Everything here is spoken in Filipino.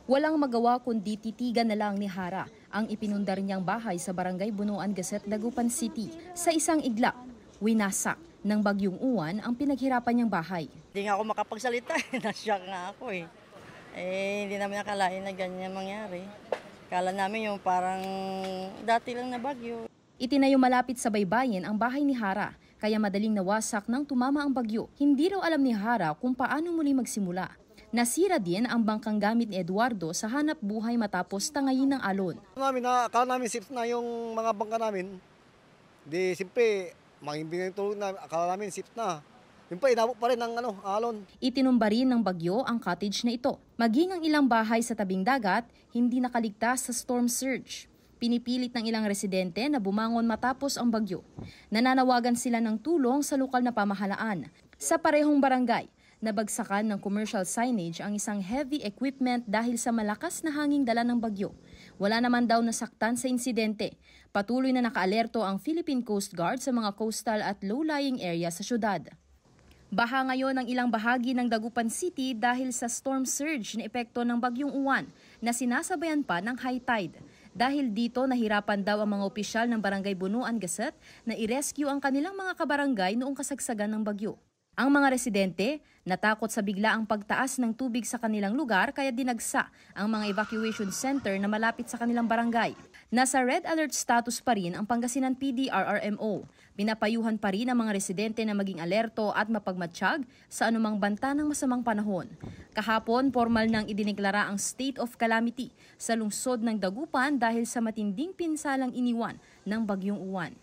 Walang magawa kundi titigan na lang ni Hara ang ipinundar niyang bahay sa Barangay Bunuan Gasset, Dagupan City. Sa isang iglap, winasak ng bagyong uwan ang pinaghirapan niyang bahay. Hindi nga ako makapagsalita, nashock nga ako eh. Hindi namin nakalain na ganyan mangyari. Kala namin yung parang dati lang na bagyo. Itinayo malapit sa baybayin ang bahay ni Hara, kaya madaling nawasak nang tumama ang bagyo. Hindi raw alam ni Hara kung paano muli magsimula. Nasira din ang bangkang gamit ni Eduardo sa hanap buhay matapos tangayin ng alon. Akala namin safe na yung mga bangka namin. Di, siyempre, mangimbing yung tulog na, akala namin safe na. Yung pa, inabot pa rin ng alon. Itinumba rin ng bagyo ang cottage na ito. Maging ang ilang bahay sa tabing dagat, hindi nakaligtas sa storm surge. Pinipilit ng ilang residente na bumangon matapos ang bagyo. Nananawagan sila ng tulong sa lokal na pamahalaan. Sa parehong barangay, nabagsakan ng commercial signage ang isang heavy equipment dahil sa malakas na hanging dala ng bagyo. Wala naman daw nasaktan sa insidente. Patuloy na nakaalerto ang Philippine Coast Guard sa mga coastal at low-lying area sa syudad. Baha ngayon ang ilang bahagi ng Dagupan City dahil sa storm surge na epekto ng bagyong uwan na sinasabayan pa ng high tide. Dahil dito, nahirapan daw ang mga opisyal ng Barangay Bunuan Gasset na i-rescue ang kanilang mga kabarangay noong kasagsagan ng bagyo. Ang mga residente, natakot sa biglaang pagtaas ng tubig sa kanilang lugar kaya dinagsa ang mga evacuation center na malapit sa kanilang barangay. Nasa red alert status pa rin ang Pangasinan PDRRMO. Pinapayuhan pa rin ang mga residente na maging alerto at mapagmatsyag sa anumang banta ng masamang panahon. Kahapon, formal nang idineklara ang state of calamity sa lungsod ng Dagupan dahil sa matinding pinsalang iniwan ng bagyong uwan.